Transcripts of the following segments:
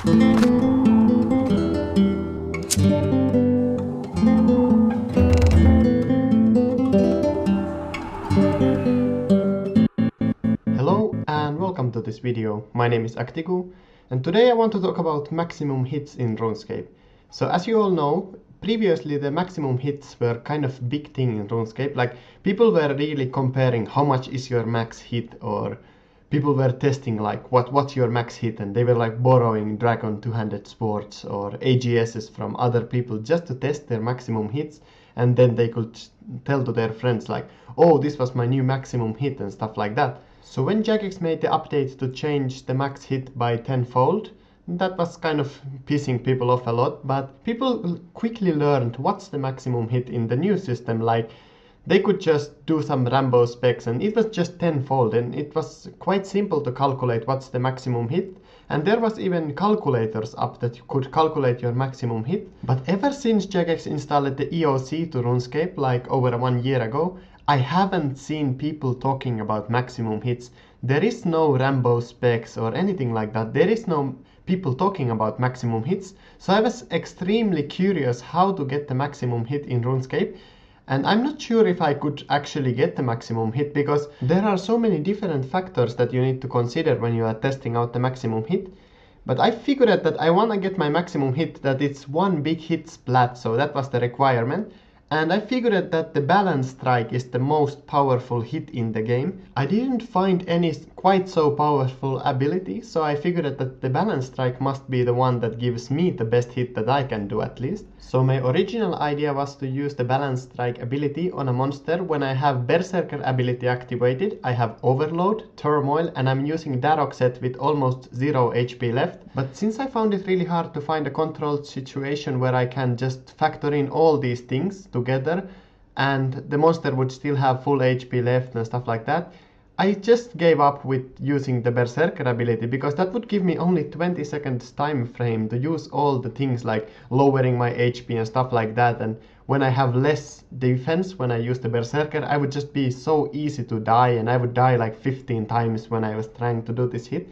Hello and welcome to this video. My name is ActiqueRS and today I want to talk about maximum hits in RuneScape. So as you all know, previously the maximum hits were kind of big thing in RuneScape. Like people were really comparing how much is your max hit, or people were testing like what's your max hit, and they were like borrowing Dragon two-handed swords or AGSs from other people just to test their maximum hits, and then they could tell to their friends like, oh, this was my new maximum hit and stuff like that. So when Jagex made the update to change the max hit by tenfold, that was kind of pissing people off a lot, but people quickly learned what's the maximum hit in the new system. Like they could just do some Rambo specs and it was just tenfold, and it was quite simple to calculate what's the maximum hit. And there was even calculators up that you could calculate your maximum hit. But ever since Jagex installed the EOC to RuneScape like over 1 year ago, I haven't seen people talking about maximum hits. There is no Rambo specs or anything like that. There is no people talking about maximum hits. So I was extremely curious how to get the maximum hit in RuneScape. And I'm not sure if I could actually get the maximum hit, because there are so many different factors that you need to consider when you are testing out the maximum hit. But I figured out that I want to get my maximum hit that it's one big hit splat, so that was the requirement. And I figured out that the balance strike is the most powerful hit in the game. I didn't find any quite so powerful ability, so I figured out that the balance strike must be the one that gives me the best hit that I can do at least. So my original idea was to use the balance strike ability on a monster when I have Berserker ability activated. I have Overload, Turmoil, and I'm using Darok set with almost 0 HP left. But since I found it really hard to find a controlled situation where I can just factor in all these things together and the monster would still have full HP left and stuff like that, I just gave up with using the Berserker ability, because that would give me only 20 seconds time frame to use all the things like lowering my HP and stuff like that. And when I have less defense when I use the Berserker, I would just be so easy to die, and I would die like 15 times when I was trying to do this hit.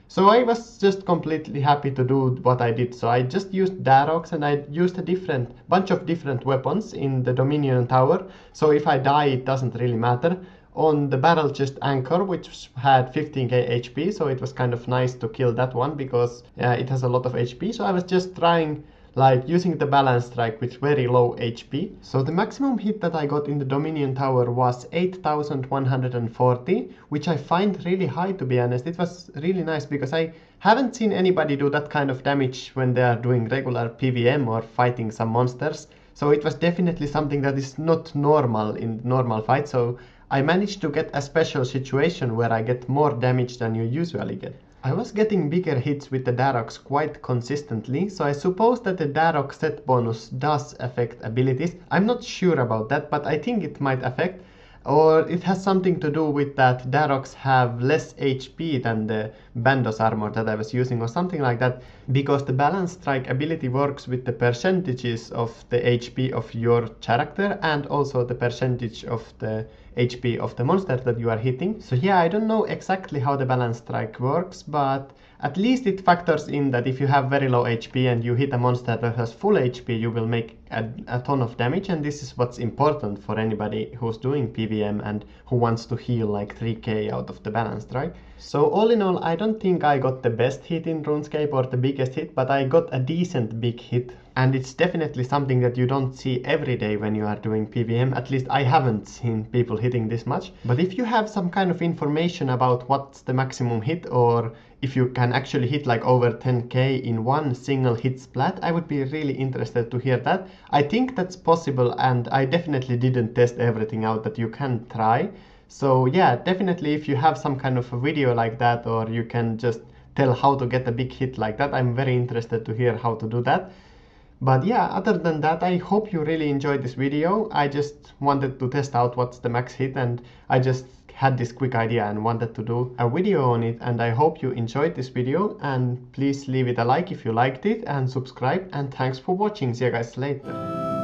So I was just completely happy to do what I did. So I just used Daroks, and I used a bunch of different weapons in the Dominion Tower. So if I die, it doesn't really matter. On the Barrel Chest Anchor, which had 15k HP, so it was kind of nice to kill that one because it has a lot of HP. So I was just trying like using the balance strike with very low HP. So the maximum hit that I got in the Dominion Tower was 8140, which I find really high, to be honest. It was really nice because I haven't seen anybody do that kind of damage when they are doing regular PvM or fighting some monsters. So it was definitely something that is not normal in normal fights. So I managed to get a special situation where I get more damage than you usually get. I was getting bigger hits with the Daroks quite consistently, so I suppose that the Darok set bonus does affect abilities. I'm not sure about that, but I think it might affect. Or it has something to do with that Daroks have less HP than the Bandos armor that I was using, or something like that, because the balance strike ability works with the percentages of the HP of your character and also the percentage of the HP of the monster that you are hitting. So yeah, I don't know exactly how the balance strike works, but at least it factors in that if you have very low HP and you hit a monster that has full HP, you will make a ton of damage, and this is what's important for anybody who's doing PvM and who wants to heal like 3k out of the balance strike. So all in all, I don't think I got the best hit in RuneScape or the biggest hit, but I got a decent big hit. And it's definitely something that you don't see every day when you are doing PvM. At least I haven't seen people hitting this much. But if you have some kind of information about what's the maximum hit, or if you can actually hit like over 10k in one single hit splat, I would be really interested to hear that. I think that's possible, and I definitely didn't test everything out that you can try. So yeah, definitely if you have some kind of a video like that, or you can just tell how to get a big hit like that, I'm very interested to hear how to do that. But yeah, other than that, I hope you really enjoyed this video. I just wanted to test out what's the max hit, and I just had this quick idea and wanted to do a video on it, and I hope you enjoyed this video, and please leave it a like if you liked it and subscribe, and thanks for watching. See you guys later.